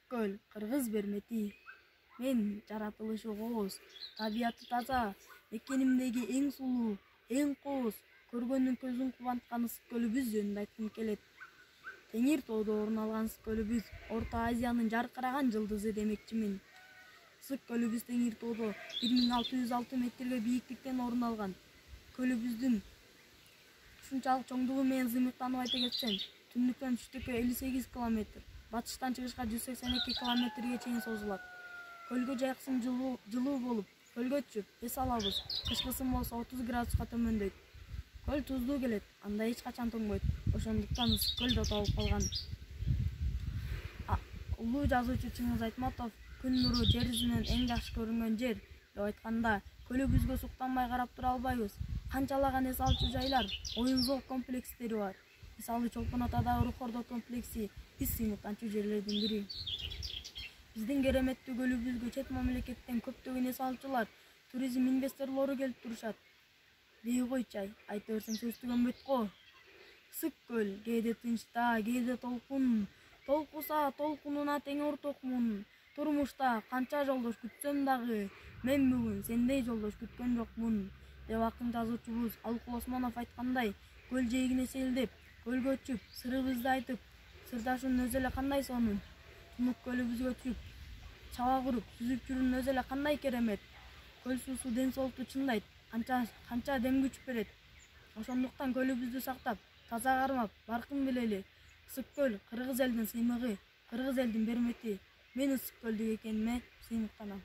Көл, Кыргыз бермети. Мен жаратылышы кооз, табияты таза, экенимдеги эң сулуу, эң кооз, көргөндүн көзүн кубанткан ысык көлүбүз жөнүндө айткым келет. Теңир тоодо орун алган ысык көлүбүз Орто Азиянын жаркыраган жылдызы демекчимин. Ысык көлүбүз Теңир тоодо 1606 метрге бийиктиктен орун алган. Көлүбүздүн ушунчалык чоңдугу менен зымыктанып айта кетсем, түндүктөн түштүккө 58 километр, батыштан чыгышка 182 километрге чейин созулат. Көлгө жайкысым жылуу болуп, көлгө түшүп эс алабыз. Кышкысым болсо 30 градуска төмөндөйт. Көл туздуу келет, анда эч качан тоңбойт. Ошондуктан ысык көл деп аталып калган. Улуу жазуучу Чыңгыз Айтматов күн нуру жер жүзүнөн эң жакшы көрүнгөн жер деп айтканда, көлүбүзгө суктанбай карап тура албайбыз. Канчалаган эс алчу жайлар, оюн-зоок комплекстери бар. Мисалы Чолпон Атадагы Рух Ордо комплекси биз сыймыктанчу жерлердин бири. Биздин кереметтүү көлүбүзгө чет мамлекеттен көптөгөн эс алчулар, туризм инвесторлору келип турушат. Дей койчу, айта берсең сөз түгөнбөйт го. Ысык көл, кээде тынчта, кээде толкун, толкуса толкунуна тең ортокмун. Турмушта канча жолдош күтсөм дагы, мен бүгүн сендей жолдош күткөн жокмун, деп акын жазуучубуз Алыкул Осмонов айткандай, көл жээгине селдеп, көлгө түшүп, сырыбызды айтып, сырдашуунун өзү эле кандай сонун. Тунук көлүбүзгө түшүп, чаба куруп, сүзүп жүрүүнүн өзү эле кандай керемет. Көл суусу ден соолукту чындайт, канча дем күч берет. Ошондуктан көлүбүздү сактап, таза кармап, баркын билели. Ысык көл Кыргыз элдин сыймыгы, Кыргыз элдин бермети. Мен ысык көлдүк экениме сыймыктанам.